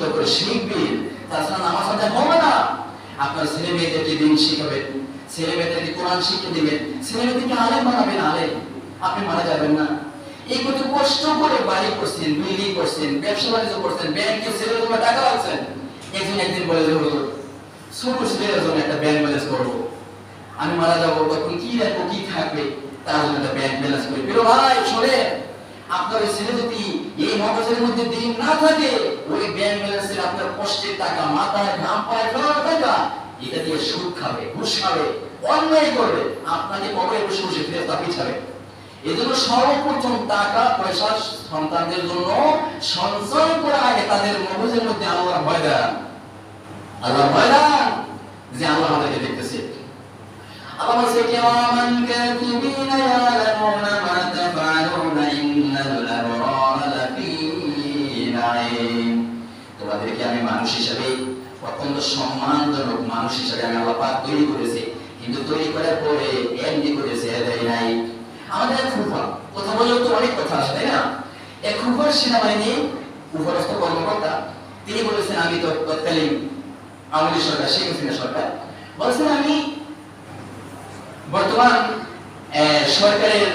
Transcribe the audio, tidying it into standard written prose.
বিশুদ্ধ করে শিখবেন, তাছাড়া নামাজ আদায় হবে না। আপনার ছেলে মেয়েদেরকে দিন শিখাবেন, ছেলে মেয়েদেরকে কোরআন শিক্ষা দিবেন, ছেলে মেয়েদেরকে আলেম বানাবেন, আলেম। আপনি মারা যাবেন না। এই কত কষ্ট করে বাড়ি করছেন, বিল্ডিং করছেন, ব্যবসা বাণিজ্য করছেন, ব্যাংকে ছেলের জন্য টাকা রাখছেন, একদিন বলে যে হলো ছোট ছেলের জন্য একটা ব্যাংক ব্যালেন্স করবো, আমি মারা যাবো তখন কি রাখবো, কি থাকবে, তার জন্য একটা ব্যাংক ব্যালেন্স করি। প্রিয় ভাই শোনেন, আপনার ছেলে যদি এই মগজের মধ্যে দিন না থাকে, ওই ব্যাংক ব্যালেন্সের আপনার কষ্টের টাকা, মাথায় ঘাম পায় ফেলার টাকা, এটা দিয়ে সুদ খাবে, ঘুষ খাবে, অন্যায় করবে, আপনাকে কবরে বসে বসে ফেরেশতা পিছাবে। এজন্য সর্বপ্রথম টাকা পয়সা সন্তানদের জন্য সঞ্চয় করে আগে তাদের মগজের মধ্যে আল্লাহর ভয় দেন, আল্লাহর ভয় দেন যে আল্লাহ আমাদেরকে দেখতেছে। আল্লাহ বলছে কিরামান কাতিবিনা ইয়ালামুনা মা তাফআলুনা ইন্নাল আবরারা লাফি নাঈম। তোমাদেরকে আমি মানুষ হিসেবে অত্যন্ত সম্মানজনক মানুষ হিসেবে আমি আল্লাহ পাক তৈরি করেছি, কিন্তু তৈরি করার পরে এমনি করে ছেড়ে দেয় নাই। আমাদের ফুফা কথা বললেও তো অনেক কথা আছে, তাই না? এক ফুফার সেনাবাহিনী উপরস্থ কর্মকর্তা, তিনি বলেছেন, আমি তো তৎকালীন আওয়ামী লীগ সরকার, শেখ হাসিনা সরকার, বলছেন আমি বর্তমান সরকারের